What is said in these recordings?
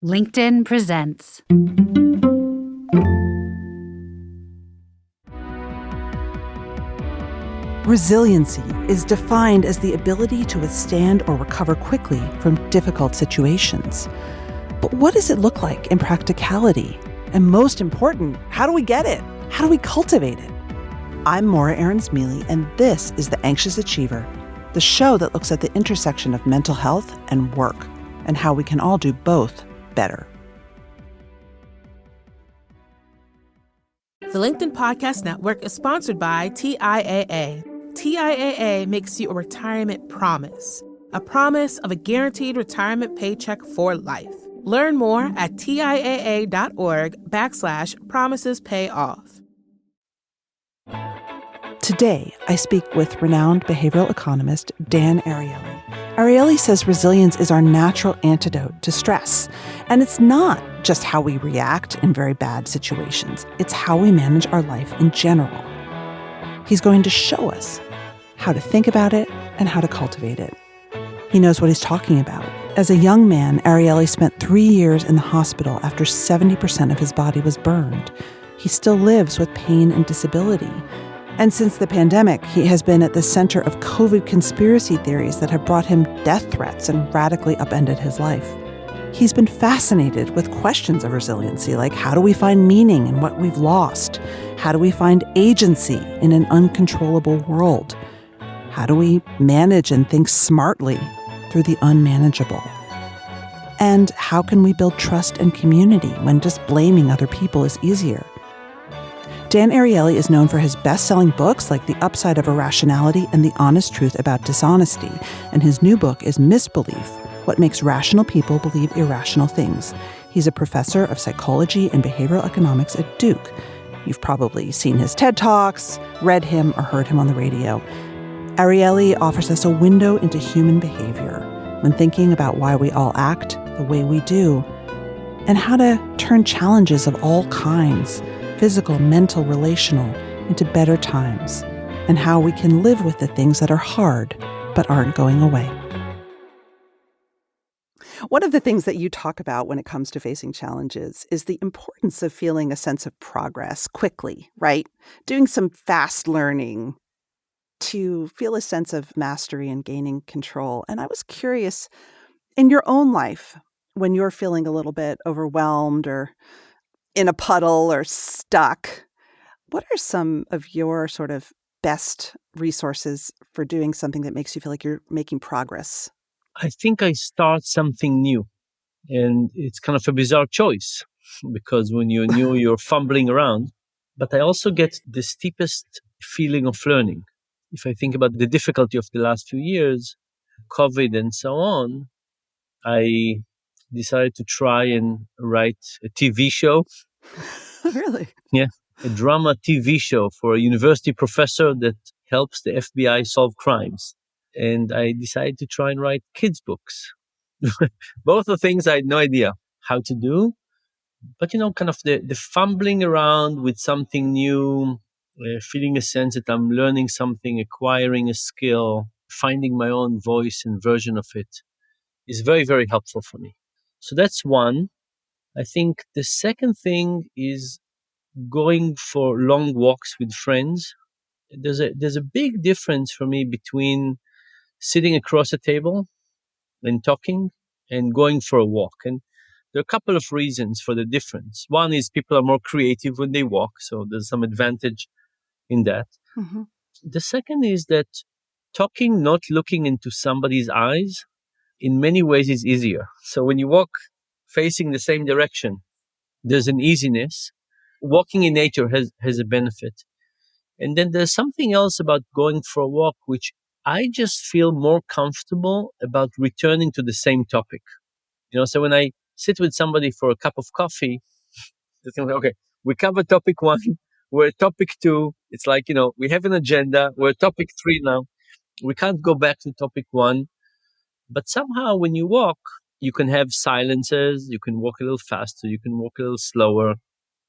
LinkedIn presents. Resiliency is defined as the ability to withstand or recover quickly from difficult situations. But what does it look like in practicality? And most important, how do we get it? How do we cultivate it? I'm Morra Aarons-Mele, and this is The Anxious Achiever, the show that looks at the intersection of mental health and work, and how we can all do both better. The LinkedIn Podcast Network is sponsored by TIAA. TIAA makes you a retirement promise, a promise of a guaranteed retirement paycheck for life. Learn more at TIAA.org/promises pay off. Today, I speak with renowned behavioral economist Dan Ariely. Ariely says resilience is our natural antidote to stress. And it's not just how we react in very bad situations. It's how we manage our life in general. He's going to show us how to think about it and how to cultivate it. He knows what he's talking about. As a young man, Ariely spent 3 years in the hospital after 70% of his body was burned. He still lives with pain and disability. And since the pandemic, he has been at the center of COVID conspiracy theories that have brought him death threats and radically upended his life. He's been fascinated with questions of resiliency, like how do we find meaning in what we've lost? How do we find agency in an uncontrollable world? How do we manage and think smartly through the unmanageable? And how can we build trust and community when just blaming other people is easier? Dan Ariely is known for his best-selling books like The Upside of Irrationality and The Honest Truth About Dishonesty, and his new book is Misbelief: What Makes Rational People Believe Irrational Things. He's a professor of psychology and behavioral economics at Duke. You've probably seen his TED Talks, read him, or heard him on the radio. Ariely offers us a window into human behavior when thinking about why we all act the way we do, and how to turn challenges of all kinds, physical, mental, relational, into better times, and how we can live with the things that are hard but aren't going away. One of the things that you talk about when it comes to facing challenges is the importance of feeling a sense of progress quickly, right? Doing some fast learning to feel a sense of mastery and gaining control. And I was curious, in your own life, when you're feeling a little bit overwhelmed or in a puddle or stuck, what are some of your sort of best resources for doing something that makes you feel like you're making progress? I think I start something new, and it's kind of a bizarre choice because when you're new, you're fumbling around. But I also get the steepest feeling of learning. If I think about the difficulty of the last few years, COVID and so on, I decided to try and write a TV show. Really? Yeah, a drama TV show for a university professor that helps the FBI solve crimes. And I decided to try and write kids' books. Both are things I had no idea how to do. But, kind of the fumbling around with something new, feeling a sense that I'm learning something, acquiring a skill, finding my own voice and version of it is very, very helpful for me. So that's one. I think the second thing is going for long walks with friends. There's a big difference for me between sitting across a table and talking and going for a walk. And there are a couple of reasons for the difference. One is people are more creative when they walk, so there's some advantage in that. Mm-hmm. The second is that talking, not looking into somebody's eyes, in many ways is easier. So when you walk facing the same direction, there's an easiness. Walking in nature has a benefit. And then there's something else about going for a walk, which I just feel more comfortable about returning to the same topic. So when I sit with somebody for a cup of coffee, they think, okay, we cover topic 1, we're at topic 2. It's like, we have an agenda. We're at topic 3 now. We can't go back to topic 1. But somehow when you walk, you can have silences. You can walk a little faster. You can walk a little slower,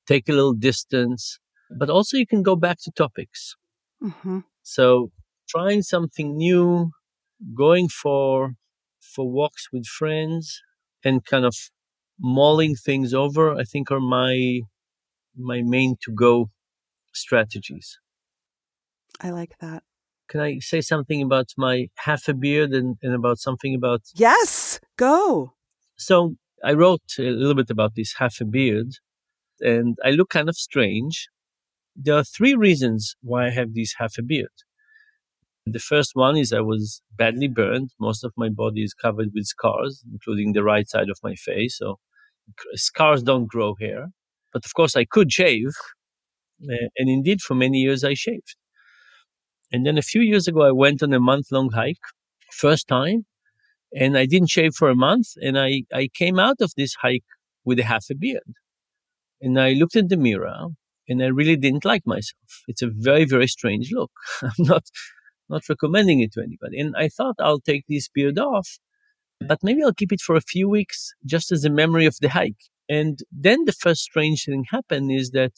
take a little distance. But also you can go back to topics. Mm-hmm. So trying something new, going for walks with friends, and kind of mulling things over, I think, are my main to-go strategies. I like that. Can I say something about my half a beard and about something about... Yes, go. So I wrote a little bit about this half a beard, and I look kind of strange. There are three reasons why I have this half a beard. The first one is I was badly burned. Most of my body is covered with scars, including the right side of my face. So scars don't grow hair. But of course, I could shave. And indeed, for many years, I shaved. And then a few years ago, I went on a month-long hike, first time, and I didn't shave for a month. And I came out of this hike with a half a beard. And I looked in the mirror, and I really didn't like myself. It's a very, very strange look. I'm not recommending it to anybody. And I thought I'll take this beard off, but maybe I'll keep it for a few weeks just as a memory of the hike. And then the first strange thing happened is that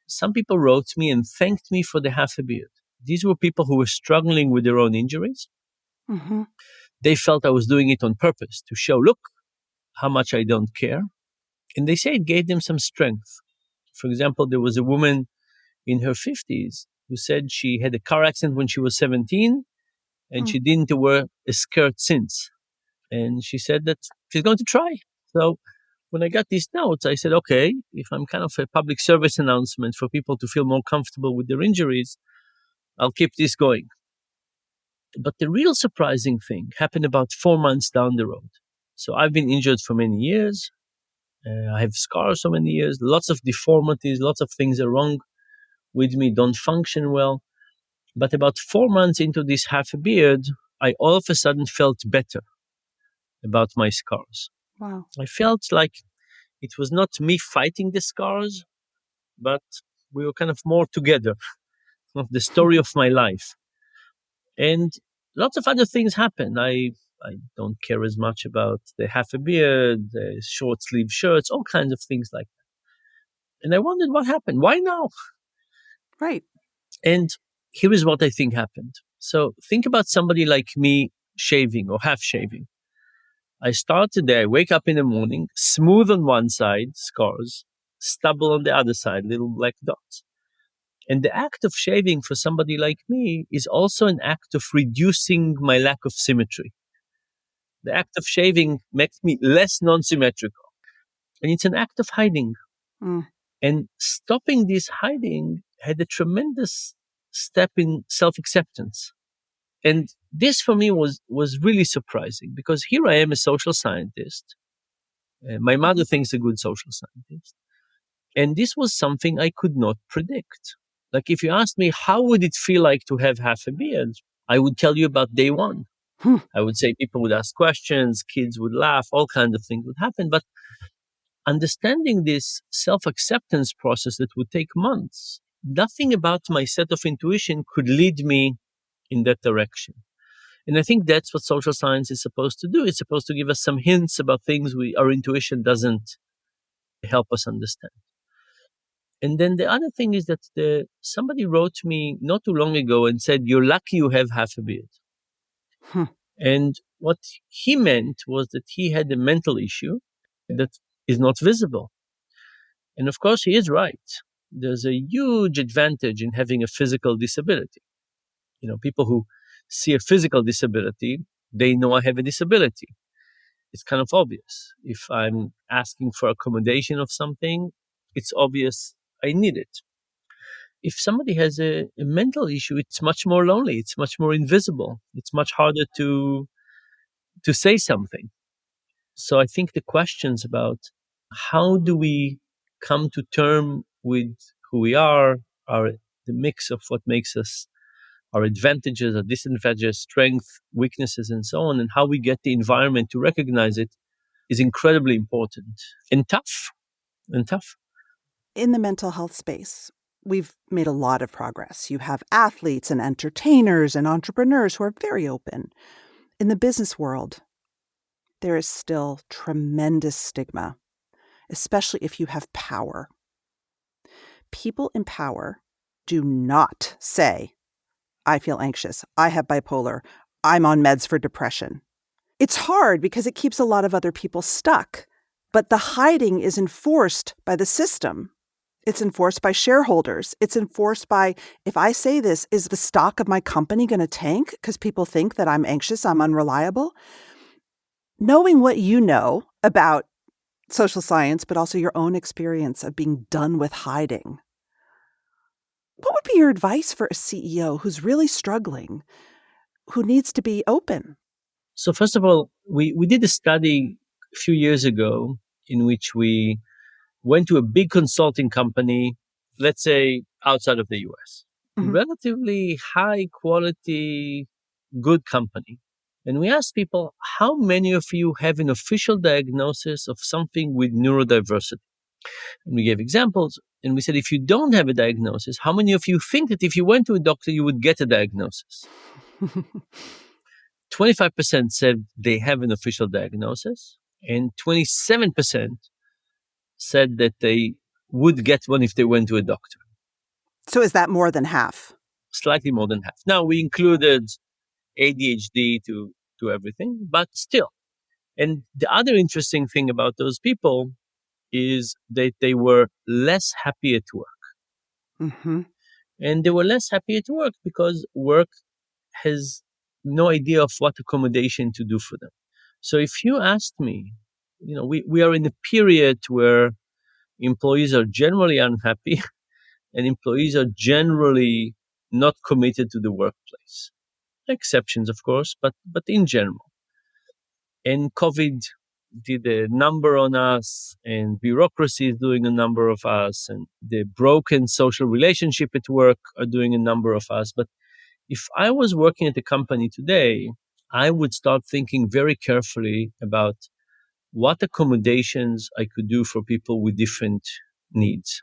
some people wrote me and thanked me for the half a beard. These were people who were struggling with their own injuries. Mm-hmm. They felt I was doing it on purpose to show, look, how much I don't care. And they say it gave them some strength. For example, there was a woman in her 50s who said she had a car accident when she was 17 and she didn't wear a skirt since. And she said that she's going to try. So when I got these notes, I said, okay, if I'm kind of a public service announcement for people to feel more comfortable with their injuries, I'll keep this going. But the real surprising thing happened about 4 months down the road. So I've been injured for many years. I have scars for many years, lots of deformities, lots of things are wrong with me, don't function well. But about 4 months into this half a beard, I all of a sudden felt better about my scars. Wow. I felt like it was not me fighting the scars, but we were kind of more together, of the story of my life. And lots of other things happen. I don't care as much about the half a beard, the short sleeve shirts, all kinds of things like that. And I wondered what happened. Why now? Right. And here is what I think happened. So think about somebody like me shaving or half shaving. I start today, I wake up in the morning, smooth on one side, scars, stubble on the other side, little black dots. And the act of shaving for somebody like me is also an act of reducing my lack of symmetry. The act of shaving makes me less non-symmetrical. And it's an act of hiding. Mm. And stopping this hiding had a tremendous step in self-acceptance. And this for me was really surprising because here I am, a social scientist. My mother thinks a good social scientist. And this was something I could not predict. Like if you asked me, how would it feel like to have half a beard? I would tell you about day one. I would say people would ask questions, kids would laugh, all kinds of things would happen. But understanding this self-acceptance process that would take months, nothing about my set of intuition could lead me in that direction. And I think that's what social science is supposed to do. It's supposed to give us some hints about things our intuition doesn't help us understand. And then the other thing is that somebody wrote me not too long ago and said, you're lucky you have half a beard. And what he meant was that he had a mental issue that is not visible. And of course, he is right. There's a huge advantage in having a physical disability. You know, people who see a physical disability, they know I have a disability. It's kind of obvious. If I'm asking for accommodation of something, it's obvious I need it. If somebody has a mental issue, it's much more lonely. It's much more invisible. It's much harder to say something. So I think the questions about how do we come to term with who we are the mix of what makes us, our advantages, our disadvantages, strength, weaknesses, and so on, and how we get the environment to recognize it is incredibly important and tough. In the mental health space, we've made a lot of progress. You have athletes and entertainers and entrepreneurs who are very open. In the business world, there is still tremendous stigma, especially if you have power. People in power do not say, I feel anxious, I have bipolar, I'm on meds for depression. It's hard because it keeps a lot of other people stuck. But the hiding is enforced by the system. It's enforced by shareholders. It's enforced by, if I say this, is the stock of my company going to tank because people think that I'm anxious, I'm unreliable? Knowing what you know about social science, but also your own experience of being done with hiding, what would be your advice for a CEO who's really struggling, who needs to be open? So first of all, we did a study a few years ago in which we went to a big consulting company, let's say outside of the US, Mhm. relatively high quality, good company. And we asked people, how many of you have an official diagnosis of something with neurodiversity? And we gave examples. And we said, if you don't have a diagnosis, how many of you think that if you went to a doctor, you would get a diagnosis? 25% said they have an official diagnosis, and 27% said that they would get one if they went to a doctor. So is that more than half? Slightly more than half. Now, we included ADHD to everything, but still. And the other interesting thing about those people is that they were less happy at work. Mm-hmm. And they were less happy at work because work has no idea of what accommodation to do for them. So if you asked me, we are in a period where employees are generally unhappy and employees are generally not committed to the workplace. Exceptions, of course, but in general. And COVID did a number on us, and bureaucracy is doing a number of us, and the broken social relationship at work are doing a number of us. But if I was working at a company today, I would start thinking very carefully about what accommodations I could do for people with different needs.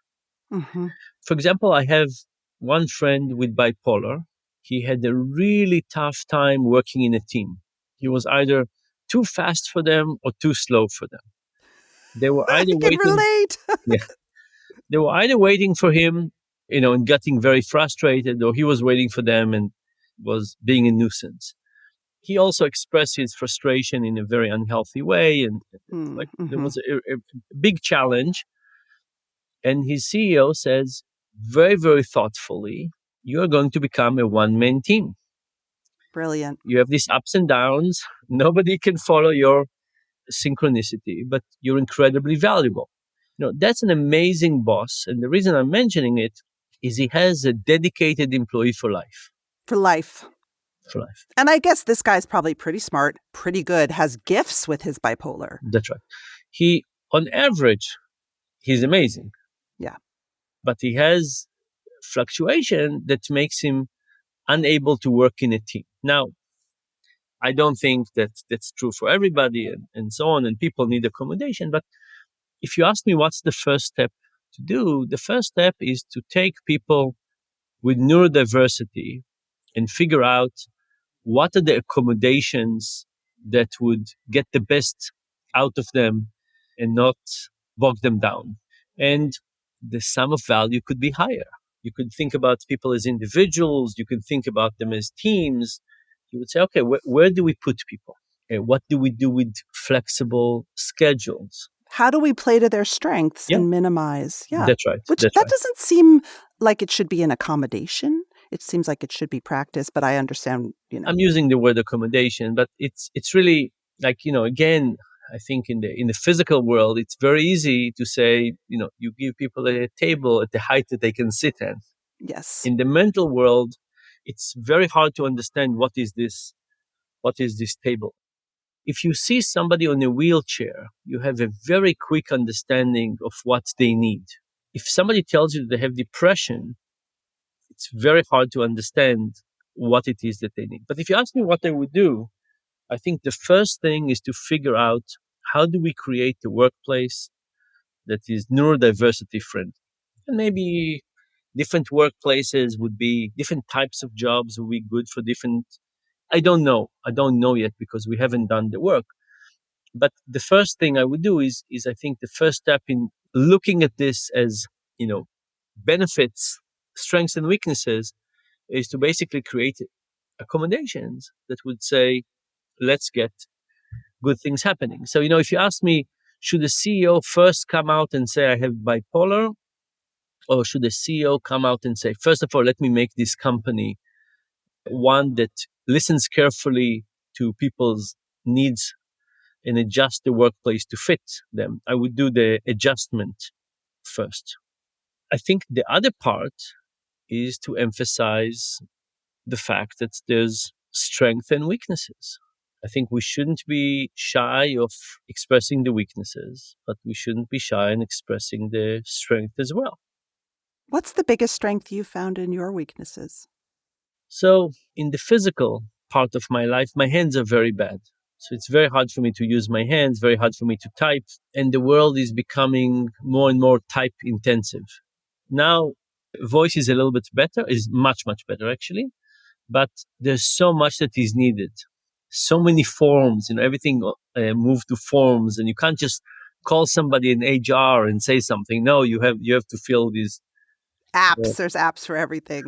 Mm-hmm. For example, I have one friend with bipolar. He had a really tough time working in a team. He was either too fast for them or too slow for them. They were I either can waiting, relate. yeah, they were either waiting for him, and getting very frustrated, or he was waiting for them and was being a nuisance. He also expressed his frustration in a very unhealthy way, and like there Mm-hmm. was a big challenge. And his CEO says very, very thoughtfully, you're going to become a one-man team. Brilliant. You have these ups and downs. Nobody can follow your synchronicity, but you're incredibly valuable. That's an amazing boss. And the reason I'm mentioning it is he has a dedicated employee for life. For life. For life. And I guess this guy's probably pretty smart, pretty good, has gifts with his bipolar. That's right. He, on average, he's amazing. Yeah. But he has fluctuation that makes him unable to work in a team. Now, I don't think that that's true for everybody and so on, and people need accommodation. But if you ask me what's the first step to do, the first step is to take people with neurodiversity and figure out what are the accommodations that would get the best out of them and not bog them down. And the sum of value could be higher. You could think about people as individuals. You could think about them as teams. You would say, okay, where do we put people? What do we do with flexible schedules? How do we play to their strengths Yeah, and minimize? Yeah. that's right. Which That's that right. doesn't seem like it should be an accommodation. It seems like it should be practice, but I understand, I'm using the word accommodation, but it's really like, again, I think in the physical world, it's very easy to say, you give people a table at the height that they can sit in. yes. In the mental world, it's very hard to understand what is this table. If you see somebody on a wheelchair, you have a very quick understanding of what they need. If somebody tells you they have depression, it's very hard to understand what it is that they need. But if you ask me what I would do, I think the first thing is to figure out how do we create a workplace that is neurodiversity friendly. And maybe different workplaces would be different types of jobs would be good for different. I don't know. I don't know yet because we haven't done the work. But the first thing I would do is I think the first step in looking at this as, benefits, strengths and weaknesses is to basically create accommodations that would say, let's get good things happening. So, if you ask me, Should the CEO first come out and say, I have bipolar? Or should the CEO come out and say, first of all, let me make this company one that listens carefully to people's needs and adjust the workplace to fit them? I would do the adjustment first. I think the other part is to emphasize the fact that there's strength and weaknesses. I think we shouldn't be shy of expressing the weaknesses, but we shouldn't be shy in expressing the strength as well. What's the biggest strength you found in your weaknesses? So in the physical part of my life, my hands are very bad. So it's very hard for me to use my hands, very hard for me to type. And the world is becoming more and more type intensive. Now, voice is a little bit better, is much, much better actually. But there's so much that is needed. So many forms, everything moved to forms, and you can't just call somebody in HR and say something. No, you have to fill these apps. There's apps for everything.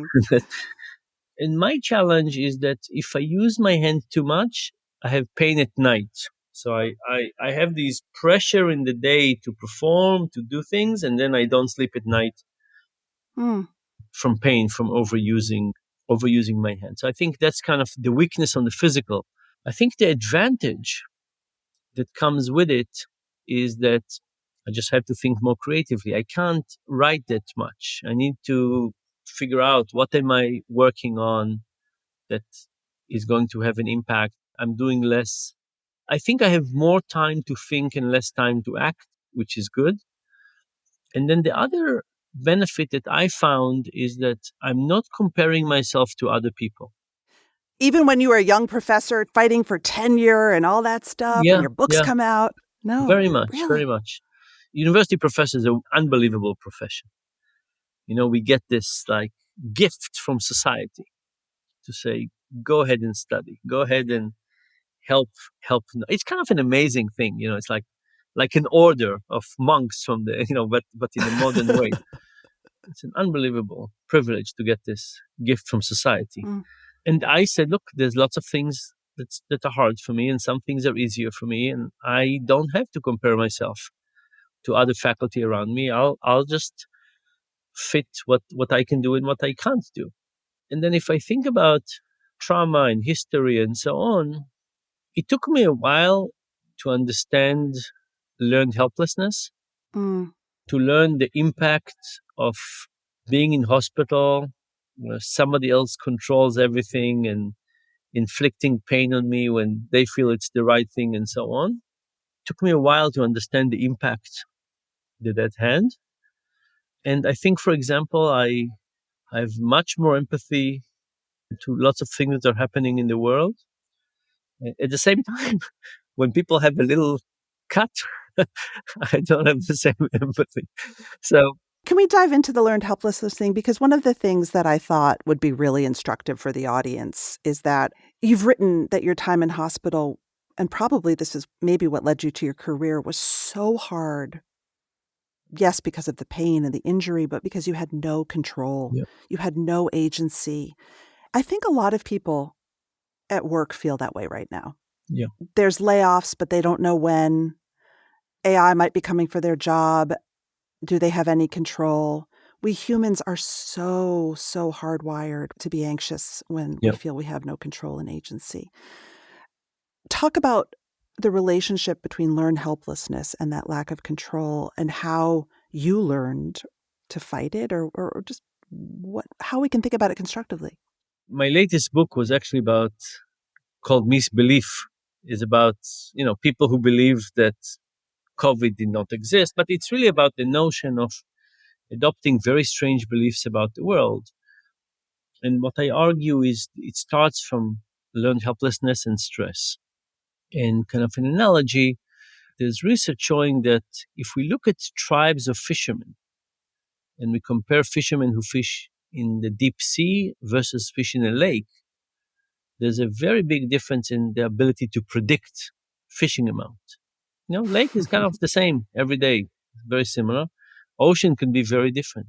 And my challenge is that if I use my hand too much, I have pain at night. So I have this pressure in the day to perform, to do things, and then I don't sleep at night from pain, from overusing my hand. So I think that's kind of the weakness on the physical. I think the advantage that comes with it is that I just have to think more creatively. I can't write that much. I need to figure out what am I working on that is going to have an impact. I'm doing less. I think I have more time to think and less time to act, which is good. And then the other benefit that I found is that I'm not comparing myself to other people. Even when you were a young professor fighting for tenure and all that stuff, and your books come out? No. Very much, really? Very much. University professor is an unbelievable profession. We get this gift from society to say, go ahead and study, go ahead and help. It's kind of an amazing thing. It's like an order of monks from the, but in a modern way. It's an unbelievable privilege to get this gift from society. And I said, look, there's lots of things that are hard for me, and some things are easier for me, and I don't have to compare myself to other faculty around me. I'll just fit what I can do and what I can't do. And then if I think about trauma and history and so on, it took me a while to understand learned helplessness, to learn the impact of being in hospital where somebody else controls everything and inflicting pain on me when they feel it's the right thing and so on. It took me a while to understand the impact that had. And I think, for example, I have much more empathy to lots of things that are happening in the world. At the same time, when people have a little cut, I don't have the same empathy. So, can we dive into the learned helplessness thing? Because one of the things that I thought would be really instructive for the audience is that you've written that your time in hospital, and probably this is maybe what led you to your career, was so hard. Yes, because of the pain and the injury, but because you had no control. Yeah. You had no agency. I think a lot of people at work feel that way right now. Yeah. There's layoffs, but they don't know when. AI might be coming for their job. Do they have any control? We humans are so hardwired to be anxious when we feel we have no control and agency. Talk about the relationship between learned helplessness and that lack of control, and how you learned to fight it, or just how we can think about it constructively. My latest book was actually called Misbelief. Is about, people who believe that COVID did not exist, but it's really about the notion of adopting very strange beliefs about the world. And what I argue is it starts from learned helplessness and stress. And kind of an analogy, there's research showing that if we look at tribes of fishermen and we compare fishermen who fish in the deep sea versus fish in a lake, there's a very big difference in the ability to predict fishing amount. Lake is kind of the same every day, very similar. Ocean can be very different.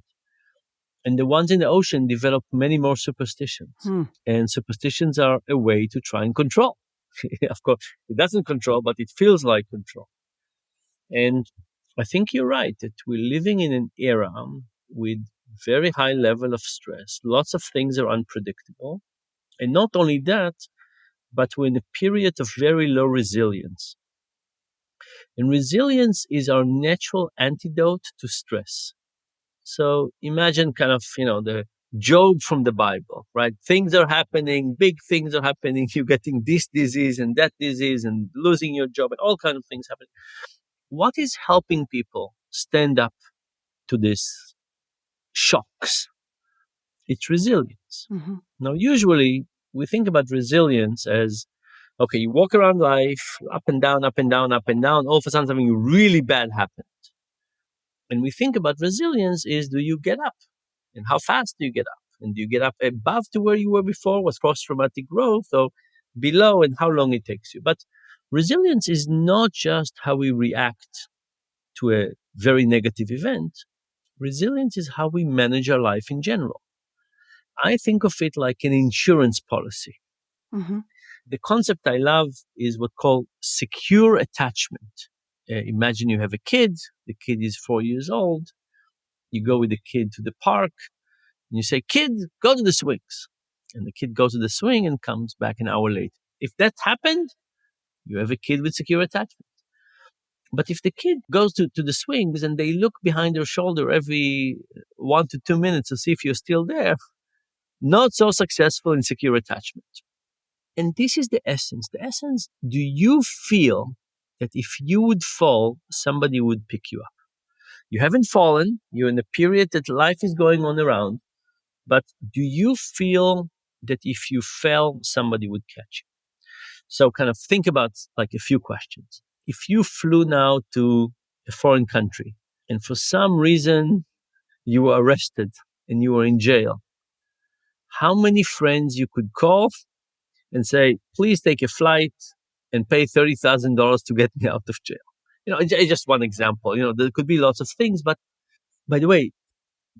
And the ones in the ocean develop many more superstitions. And superstitions are a way to try and control. Of course, it doesn't control, but it feels like control. And I think you're right that we're living in an era with very high level of stress. Lots of things are unpredictable. And not only that, but we're in a period of very low resilience. And resilience is our natural antidote to stress. So imagine kind of, the Job from the Bible, right? Things are happening, big things are happening. You're getting this disease and that disease and losing your job and all kinds of things happening. What is helping people stand up to these shocks? It's resilience. Mm-hmm. Now, usually we think about resilience as, okay, you walk around life up and down, up and down, up and down. All of a sudden, something really bad happened. And we think about resilience is, do you get up? And how fast do you get up? And do you get up above to where you were before, was post-traumatic growth, or below, and how long it takes you? But resilience is not just how we react to a very negative event. Resilience is how we manage our life in general. I think of it like an insurance policy. Mm-hmm. The concept I love is what's called secure attachment. Imagine you have a kid, the kid is 4 years old, you go with the kid to the park, and you say, kid, go to the swings. And the kid goes to the swing and comes back an hour later. If that happened, you have a kid with secure attachment. But if the kid goes to the swings and they look behind their shoulder every 1 to 2 minutes to see if you're still there, not so successful in secure attachment. And this is the essence. The essence, do you feel that if you would fall, somebody would pick you up? You haven't fallen. You're in a period that life is going on around. But do you feel that if you fell, somebody would catch you? So kind of think about like a few questions. If you flew now to a foreign country and for some reason you were arrested and you were in jail, how many friends you could call and say, please take a flight and pay $30,000 to get me out of jail? It's just one example. There could be lots of things. But by the way,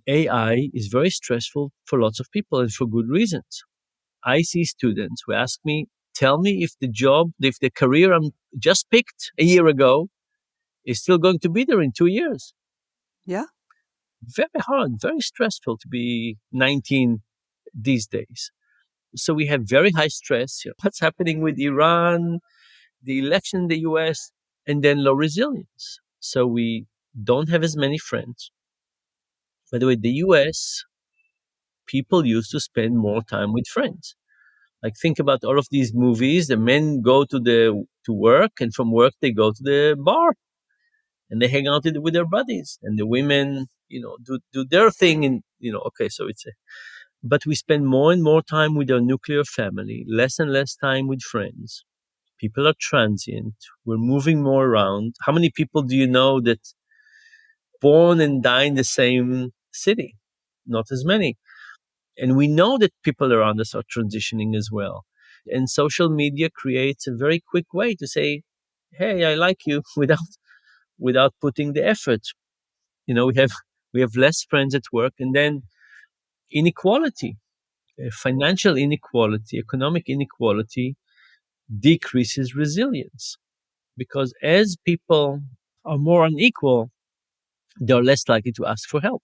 AI is very stressful for lots of people and for good reasons. I see students who ask me, tell me if the career I'm just picked a year ago is still going to be there in 2 years. Yeah. Very hard, very stressful to be 19 these days. So we have very high stress. What's happening with Iran, the election in the US, and then low resilience. So we don't have as many friends. By the way, the US, people used to spend more time with friends. Like think about all of these movies. The men go to work, and from work they go to the bar, and they hang out with their buddies. And the women, do their thing. And okay, so but we spend more and more time with our nuclear family, less and less time with friends. People are transient. We're moving more around. How many people do you know that born and die in the same city? Not as many. And we know that people around us are transitioning as well. And social media creates a very quick way to say, hey, I like you without putting the effort. We have less friends at work, and then inequality, financial inequality, economic inequality decreases resilience, because as people are more unequal, they're less likely to ask for help.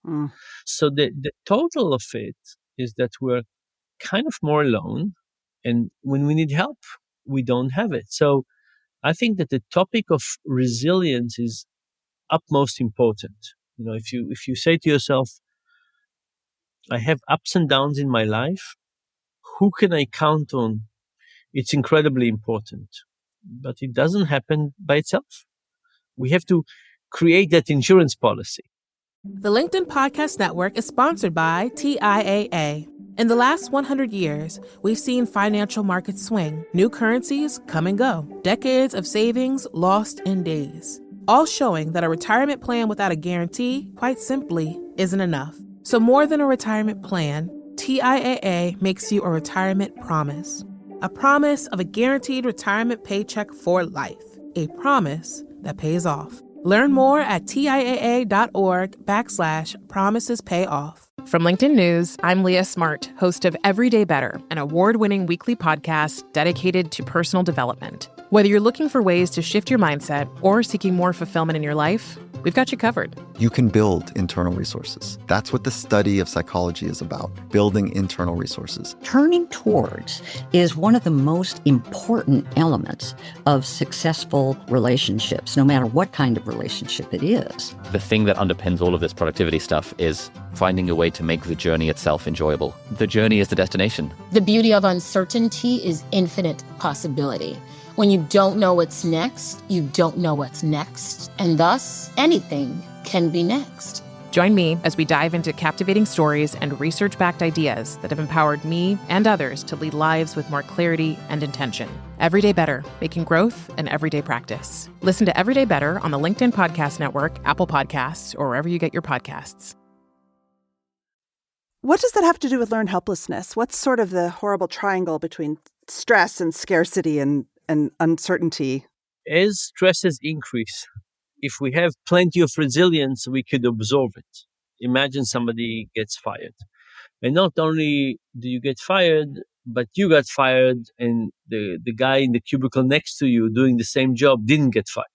Mm. So the total of it is that we're kind of more alone, and when we need help, we don't have it. So I think that the topic of resilience is utmost important. If you say to yourself, I have ups and downs in my life, who can I count on? It's incredibly important, but it doesn't happen by itself. We have to create that insurance policy. The LinkedIn Podcast Network is sponsored by TIAA. In the last 100 years, we've seen financial markets swing, new currencies come and go, decades of savings lost in days, all showing that a retirement plan without a guarantee, quite simply, isn't enough. So more than a retirement plan, TIAA makes you a retirement promise. A promise of a guaranteed retirement paycheck for life. A promise that pays off. Learn more at TIAA.org/promisespayoff. From LinkedIn News, I'm Leah Smart, host of Everyday Better, an award-winning weekly podcast dedicated to personal development. Whether you're looking for ways to shift your mindset or seeking more fulfillment in your life, we've got you covered. You can build internal resources. That's what the study of psychology is about, building internal resources. Turning towards is one of the most important elements of successful relationships, no matter what kind of relationship it is. The thing that underpins all of this productivity stuff is finding a way to make the journey itself enjoyable. The journey is the destination. The beauty of uncertainty is infinite possibility. When you don't know what's next, you don't know what's next. And thus, anything can be next. Join me as we dive into captivating stories and research-backed ideas that have empowered me and others to lead lives with more clarity and intention. Everyday Better, making growth an everyday practice. Listen to Everyday Better on the LinkedIn Podcast Network, Apple Podcasts, or wherever you get your podcasts. What does that have to do with learned helplessness? What's sort of the horrible triangle between stress and scarcity and uncertainty? As stresses increase, if we have plenty of resilience, we could absorb it. Imagine somebody gets fired. And not only do you get fired, but you got fired and the guy in the cubicle next to you doing the same job didn't get fired.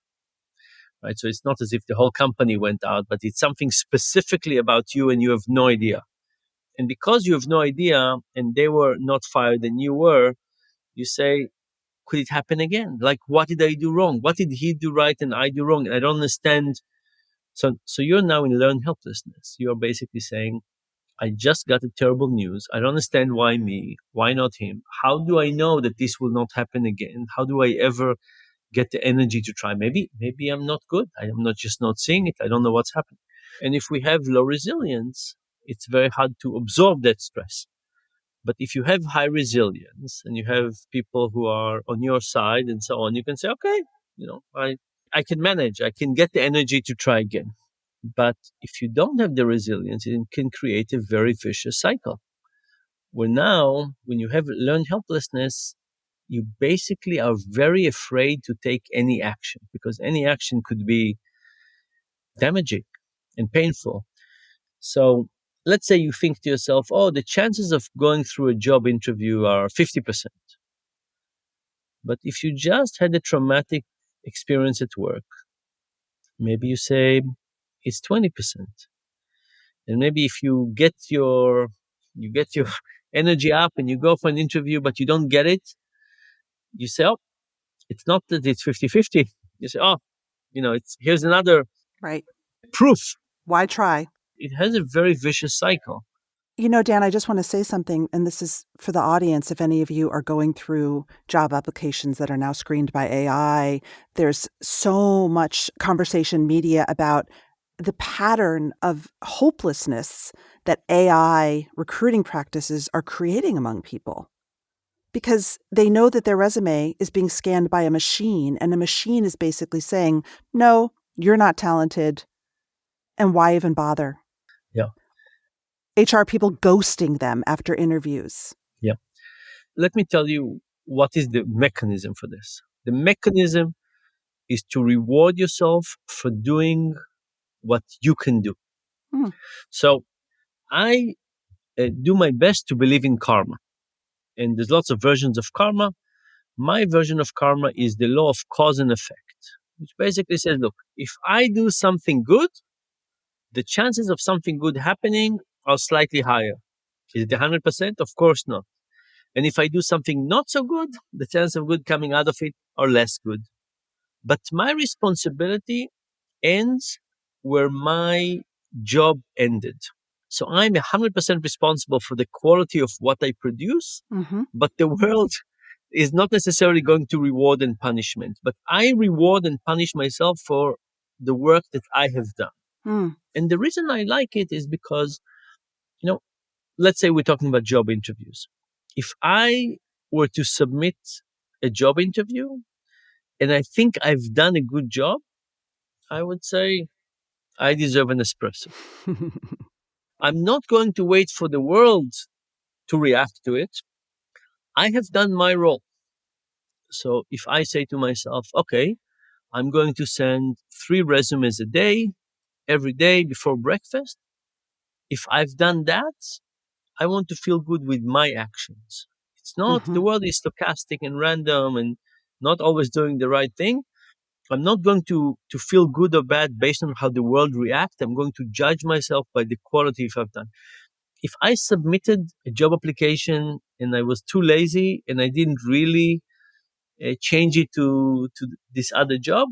Right? So it's not as if the whole company went out, but it's something specifically about you and you have no idea. And because you have no idea and they were not fired and you were, you say, could it happen again? Like, what did I do wrong? What did he do right and I do wrong? And I don't understand. So you're now in learned helplessness. You're basically saying, I just got a terrible news. I don't understand why me, why not him? How do I know that this will not happen again? How do I ever get the energy to try? Maybe I'm not good. I am not just not seeing it. I don't know what's happening. And if we have low resilience, it's very hard to absorb that stress. But if you have high resilience and you have people who are on your side and so on, you can say, okay, I can manage. I can get the energy to try again. But if you don't have the resilience, it can create a very vicious cycle. Where now, when you have learned helplessness, you basically are very afraid to take any action because any action could be damaging and painful. So let's say you think to yourself, oh, the chances of going through a job interview are 50%. But if you just had a traumatic experience at work, maybe you say it's 20%. And maybe if you get your energy up and you go for an interview, but you don't get it, you say, oh, it's not that it's 50-50. You say, oh, here's another Right. proof. Why try? It has a very vicious cycle. Dan, I just want to say something, and this is for the audience. If any of you are going through job applications that are now screened by AI, there's so much conversation media about the pattern of hopelessness that AI recruiting practices are creating among people. Because they know that their resume is being scanned by a machine, and a machine is basically saying, no, you're not talented, and why even bother? Yeah. HR people ghosting them after interviews. Yeah. Let me tell you what is the mechanism for this. The mechanism is to reward yourself for doing what you can do. So I do my best to believe in karma. And there's lots of versions of karma. My version of karma is the law of cause and effect, which basically says, look, if I do something good, the chances of something good happening are slightly higher. Is it 100%? Of course not. And if I do something not so good, the chances of good coming out of it are less good. But my responsibility ends where my job ended. So I'm 100% responsible for the quality of what I produce, but the world is not necessarily going to reward and punishment. But I reward and punish myself for the work that I have done. And the reason I like it is because, let's say we're talking about job interviews. If I were to submit a job interview and I think I've done a good job, I would say I deserve an espresso. I'm not going to wait for the world to react to it. I have done my role. So if I say to myself, okay, I'm going to send 3 resumes a day, every day before breakfast, If I've done that, I want to feel good with my actions. It's not, the world is stochastic and random and not always doing the right thing. I'm not going to feel good or bad based on how the world reacts. I'm going to judge myself by the quality if I've done. If I submitted a job application and I was too lazy and I didn't really change it to this other job,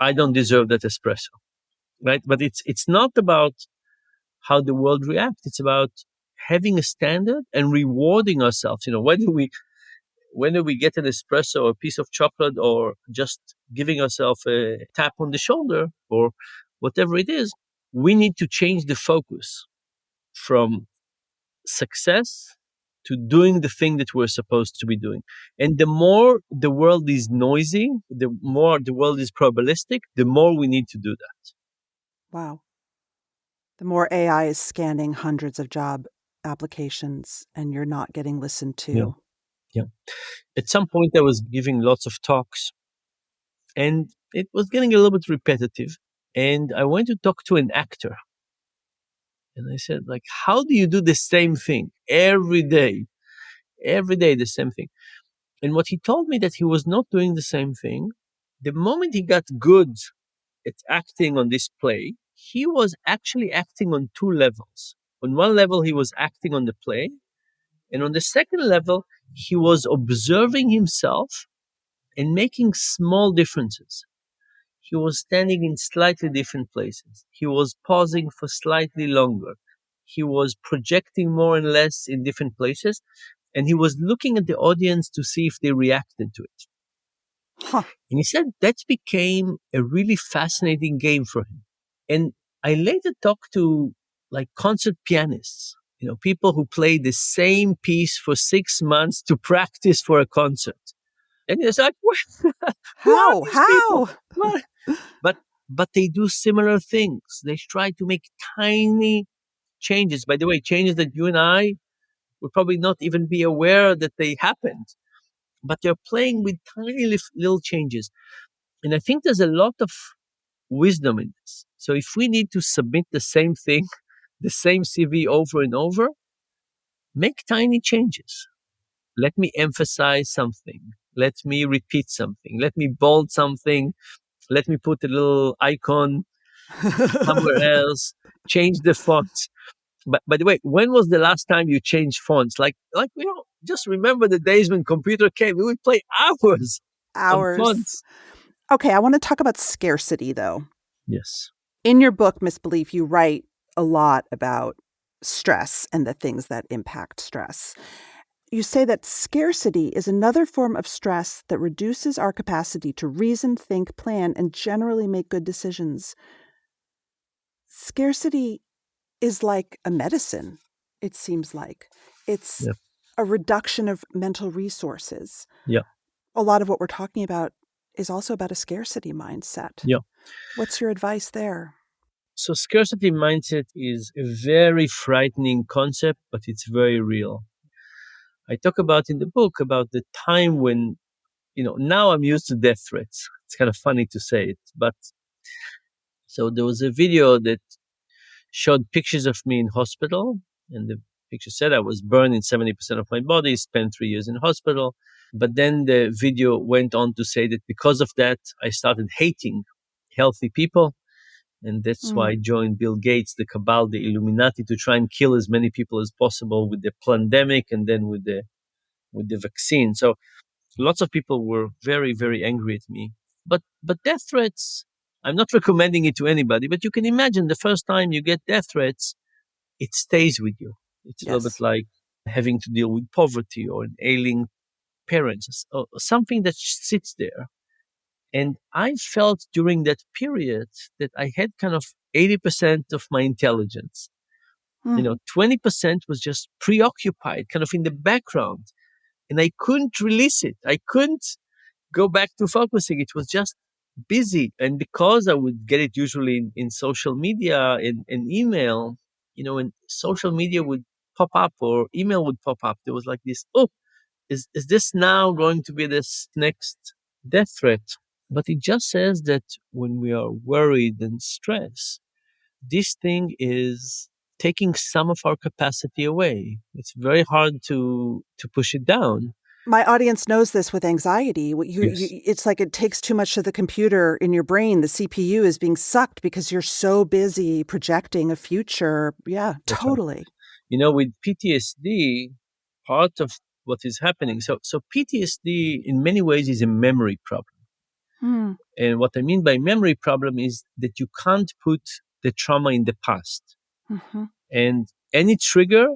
I don't deserve that espresso, right? But it's not about how the world reacts. It's about having a standard and rewarding ourselves. Whether we get an espresso or a piece of chocolate or just giving ourselves a tap on the shoulder or whatever it is, we need to change the focus from success to doing the thing that we're supposed to be doing. And the more the world is noisy, the more the world is probabilistic, the more we need to do that. Wow. The more AI is scanning hundreds of job applications and you're not getting listened to. Yeah. Yeah. At some point, I was giving lots of talks and it was getting a little bit repetitive. And I went to talk to an actor. And I said, like, how do you do the same thing every day? Every day, the same thing. And what he told me that he was not doing the same thing. The moment he got good at acting on this play, he was actually acting on two levels. On one level, he was acting on the play. And on the second level, he was observing himself and making small differences. He was standing in slightly different places. He was pausing for slightly longer. He was projecting more and less in different places. And he was looking at the audience to see if they reacted to it. Huh. And he said that became a really fascinating game for him. And I later talked to like concert pianists, people who play the same piece for 6 months to practice for a concert. And it's like, who are these people? What? But they do similar things. They try to make tiny changes. By the way, changes that you and I would probably not even be aware that they happened. But they're playing with tiny little changes. And I think there's a lot of wisdom in this. So if we need to submit the same thing, the same CV over and over, make tiny changes. Let me emphasize something. Let me repeat something. Let me bold something. Let me put a little icon somewhere else. Change the fonts. But by the way, when was the last time you changed fonts? Just remember the days when computer came. We would play hours on Hours. fonts. Okay, I want to talk about scarcity, though. Yes. In your book, Misbelief, you write a lot about stress and the things that impact stress. You say that scarcity is another form of stress that reduces our capacity to reason, think, plan, and generally make good decisions. Scarcity is like a medicine, it seems like. It's a reduction of mental resources. Yeah. A lot of what we're talking about is also about a scarcity mindset. Yeah. What's your advice there? So scarcity mindset is a very frightening concept, but it's very real. I talk about in the book about the time when, now I'm used to death threats. It's kind of funny to say it, but so there was a video that showed pictures of me in hospital, and the picture said I was burned in 70% of my body, spent 3 years in hospital. But then the video went on to say that because of that, I started hating healthy people. And that's why I joined Bill Gates, the cabal, the Illuminati, to try and kill as many people as possible with the pandemic and then with the vaccine. So lots of people were very, very angry at me. But death threats, I'm not recommending it to anybody, but you can imagine the first time you get death threats, it stays with you. It's a little bit like having to deal with poverty or an ailing parents, or something that sits there. And I felt during that period that I had kind of 80% of my intelligence. 20% was just preoccupied, kind of in the background. And I couldn't release it. I couldn't go back to focusing. It was just busy. And because I would get it usually in social media and email, when social media would pop up or email would pop up, there was like this, is this now going to be this next death threat? But it just says that when we are worried and stressed, this thing is taking some of our capacity away. It's very hard to push it down. My audience knows this with anxiety. Yes. It's like it takes too much of the computer in your brain. The CPU is being sucked because you're so busy projecting a future. Yeah, That's totally. right. With PTSD, part of what is happening. So PTSD in many ways is a memory problem. Hmm. And what I mean by memory problem is that you can't put the trauma in the past. Mm-hmm. And any trigger,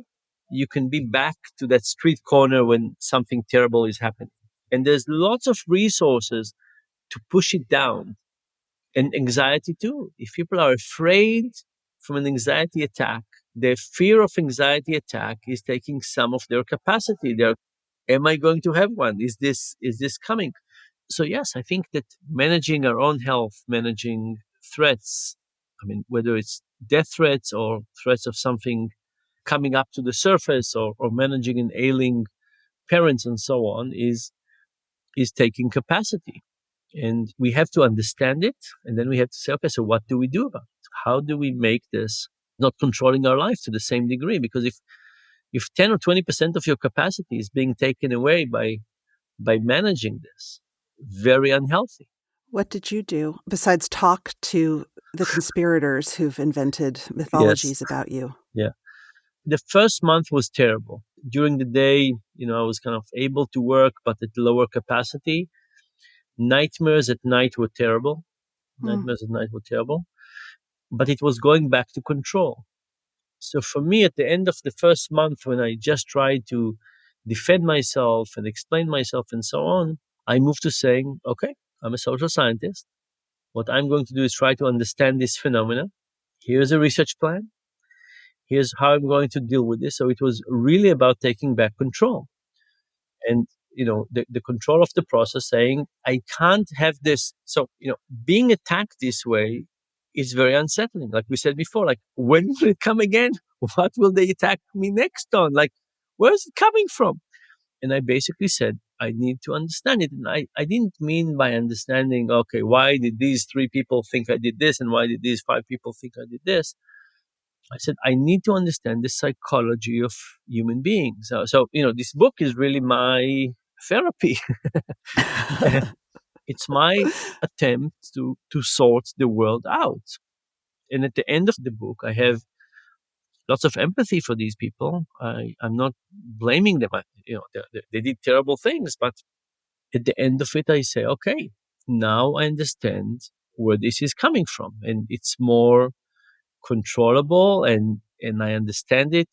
you can be back to that street corner when something terrible is happening. And there's lots of resources to push it down. And anxiety too. If people are afraid from an anxiety attack, the fear of anxiety attack is taking some of their capacity. Am I going to have one? Is this coming? So yes, I think that managing our own health, managing threats, whether it's death threats or threats of something coming up to the surface, or managing an ailing parents and so on, is taking capacity. And we have to understand it, and then we have to say, okay, so what do we do about it? How do we make this not controlling our life to the same degree? Because if 10 or 20% of your capacity is being taken away by managing this, very unhealthy. What did you do besides talk to the conspirators who've invented mythologies about you? Yeah. The first month was terrible. During the day, I was kind of able to work, but at lower capacity. Nightmares at night were terrible. But it was going back to control. So for me, at the end of the first month, when I just tried to defend myself and explain myself and so on, I moved to saying, okay, I'm a social scientist. What I'm going to do is try to understand this phenomena. Here's a research plan. Here's how I'm going to deal with this. So it was really about taking back control. And, the control of the process, saying, I can't have this. So, being attacked this way is very unsettling. Like we said before, like, when will it come again? What will they attack me next on? Like, where is it coming from? And I basically said, I need to understand it. And I didn't mean by understanding, okay, why did these 3 people think I did this? And why did these 5 people think I did this? I said, I need to understand the psychology of human beings. So this book is really my therapy. It's my attempt to sort the world out. And at the end of the book, I have lots of empathy for these people. I'm not blaming them. They did terrible things, but at the end of it, I say, okay, now I understand where this is coming from, and it's more controllable, and I understand it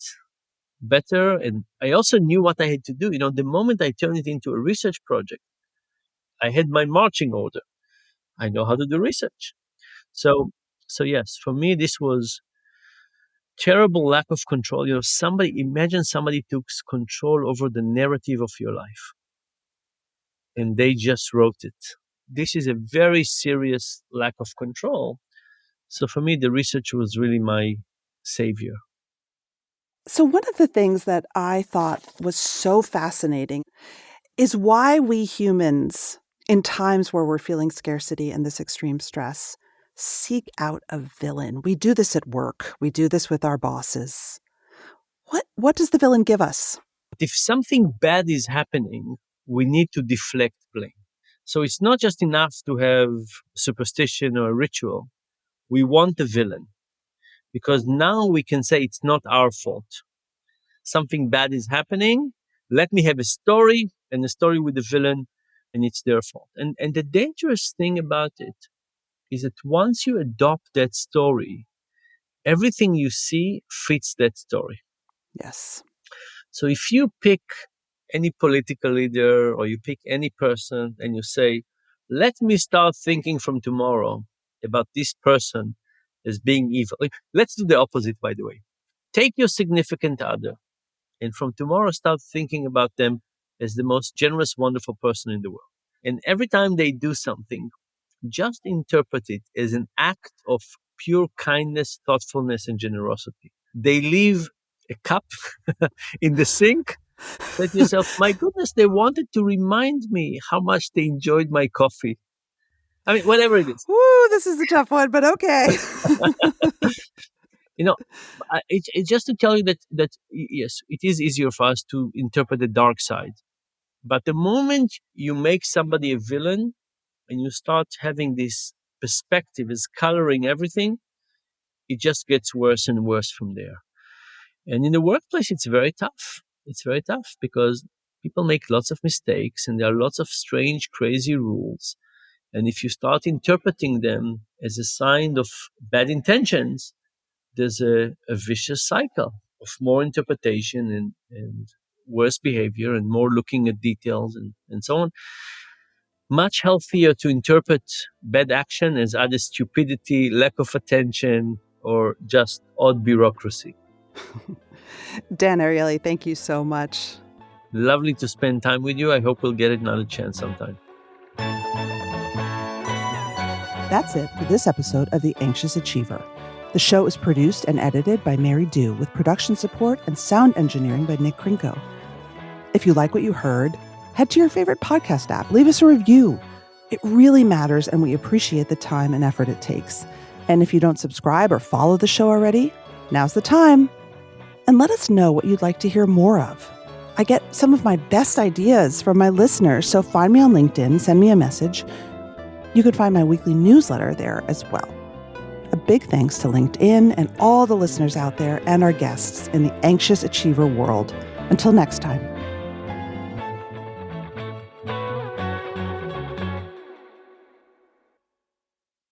better. And I also knew what I had to do. The moment I turned it into a research project, I had my marching order. I know how to do research. So yes, for me, this was terrible lack of control. Imagine somebody took control over the narrative of your life and they just wrote it. This is a very serious lack of control. So for me, the research was really my savior. So one of the things that I thought was so fascinating is why we humans, in times where we're feeling scarcity and this extreme stress, seek out a villain. We do this at work. We do this with our bosses. What does the villain give us? If something bad is happening, we need to deflect blame. So it's not just enough to have superstition or a ritual. We want a villain, because now we can say it's not our fault. Something bad is happening. Let me have a story, and a story with the villain, and it's their fault. And the dangerous thing about it is that once you adopt that story, everything you see fits that story. Yes. So if you pick any political leader or you pick any person and you say, let me start thinking from tomorrow about this person as being evil. Let's do the opposite, by the way. Take your significant other and from tomorrow start thinking about them as the most generous, wonderful person in the world. And every time they do something, just interpret it as an act of pure kindness, thoughtfulness, and generosity. They leave a cup in the sink. Say to yourself, my goodness, they wanted to remind me how much they enjoyed my coffee. Whatever it is. Woo, this is a tough one, but okay. You know, it's just to tell you that yes, it is easier for us to interpret the dark side. But the moment you make somebody a villain and you start having this perspective is coloring everything, it just gets worse and worse from there. And in the workplace, it's very tough. It's very tough because people make lots of mistakes and there are lots of strange, crazy rules. And if you start interpreting them as a sign of bad intentions, there's a vicious cycle of more interpretation and worse behavior and more looking at details and so on. Much healthier to interpret bad action as either stupidity, lack of attention, or just odd bureaucracy. Dan Ariely, thank you so much. Lovely to spend time with you. I hope we'll get another chance sometime. That's it for this episode of The Anxious Achiever. The show is produced and edited by Mary Dew with production support and sound engineering by Nick Krinko. If you like what you heard, head to your favorite podcast app. Leave us a review. It really matters, and we appreciate the time and effort it takes. And if you don't subscribe or follow the show already, now's the time. And let us know what you'd like to hear more of. I get some of my best ideas from my listeners, so find me on LinkedIn, send me a message. You can find my weekly newsletter there as well. A big thanks to LinkedIn and all the listeners out there and our guests in the Anxious Achiever world. Until next time.